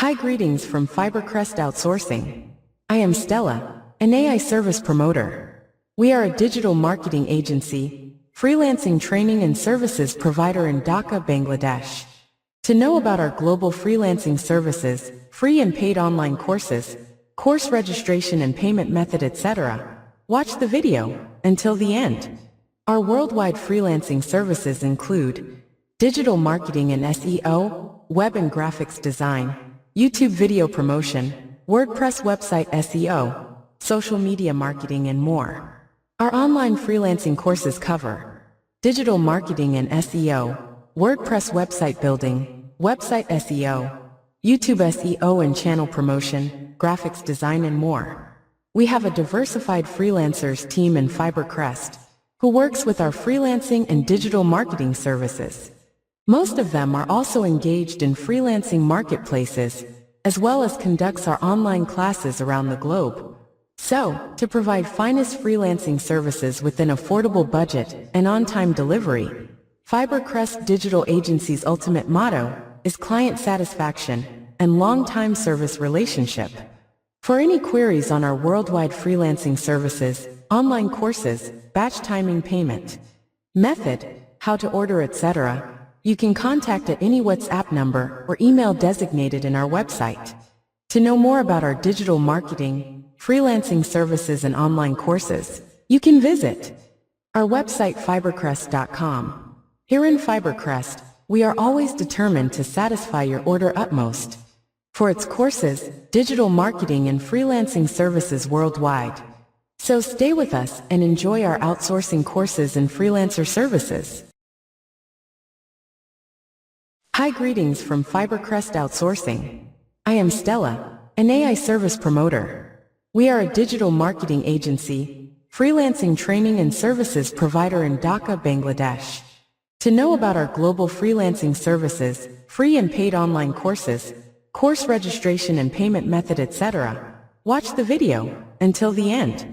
Hi, greetings from FiberCrest Outsourcing. I am Stella, an AI service promoter. We are a digital marketing agency, freelancing training and services provider in Dhaka, Bangladesh. To know about our global freelancing services, free and paid online courses, course registration and payment method, etc., watch the video until the end. Our worldwide freelancing services include digital marketing and SEO, web and graphics design, YouTube video promotion, WordPress website SEO, social media marketing, and more. Our online freelancing courses cover digital marketing and SEO, WordPress website building, website SEO, YouTube SEO and channel promotion, graphics design, and more. We have a diversified freelancers team in FiberCrest who works with our freelancing and digital marketing services. Most of them are also engaged in freelancing marketplaces, as well as conducts our online classes around the globe. So, to provide finest freelancing services within affordable budget and on-time delivery, FiberCrest Digital Agency's ultimate motto is client satisfaction and long-time service relationship. For any queries on our worldwide freelancing services, online courses, batch timing, payment method, how to order, etc., you can contact at any WhatsApp number or email designated in our website. To know more about our digital marketing, freelancing services, and online courses, you can visit our website FiberCrest.com. Here in FiberCrest, we are always determined to satisfy your order utmost for its courses, digital marketing, and freelancing services worldwide. So stay with us and enjoy our outsourcing courses and freelancer services. Hi, greetings from FiberCrest Outsourcing. I am Stella, an AI service promoter. We are a digital marketing agency, freelancing training and services provider in Dhaka, Bangladesh. To know about our global freelancing services, free and paid online courses, course registration and payment method, etc., watch the video until the end.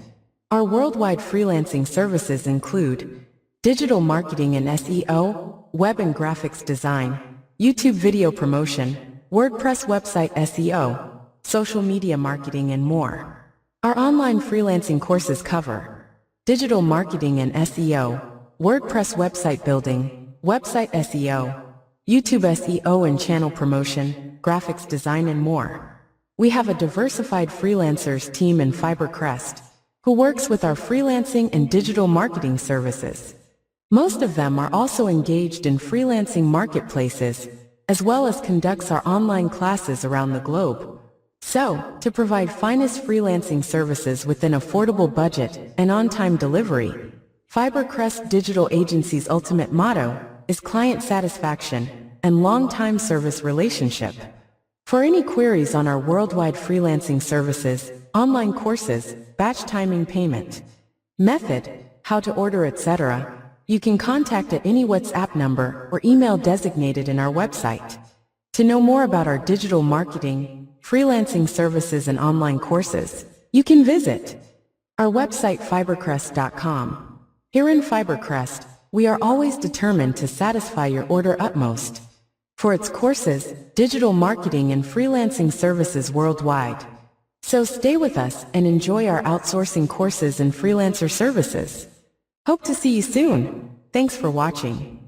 Our worldwide freelancing services include digital marketing and SEO, web and graphics design, YouTube video promotion, WordPress website SEO, social media marketing, and more. Our online freelancing courses cover digital marketing and SEO, WordPress website building, website SEO, YouTube SEO and channel promotion, graphics design, and more. We have a diversified freelancers team in FiberCrest who works with our freelancing and digital marketing services. Most of them are also engaged in freelancing marketplaces, as well as conducts our online classes around the globe. So, to provide finest freelancing services within affordable budget and on-time delivery, FiberCrest Digital Agency's ultimate motto is client satisfaction and long-time service relationship. For any queries on our worldwide freelancing services, online courses, batch timing, payment method, how to order, etc., you can contact at any WhatsApp number or email designated in our website. To know more about our digital marketing, freelancing services, and online courses, you can visit our website FiberCrest.com. Here in FiberCrest, we are always determined to satisfy your order utmost for its courses, digital marketing, and freelancing services worldwide. So stay with us and enjoy our outsourcing courses and freelancer services. Hope to see you soon. Thanks for watching.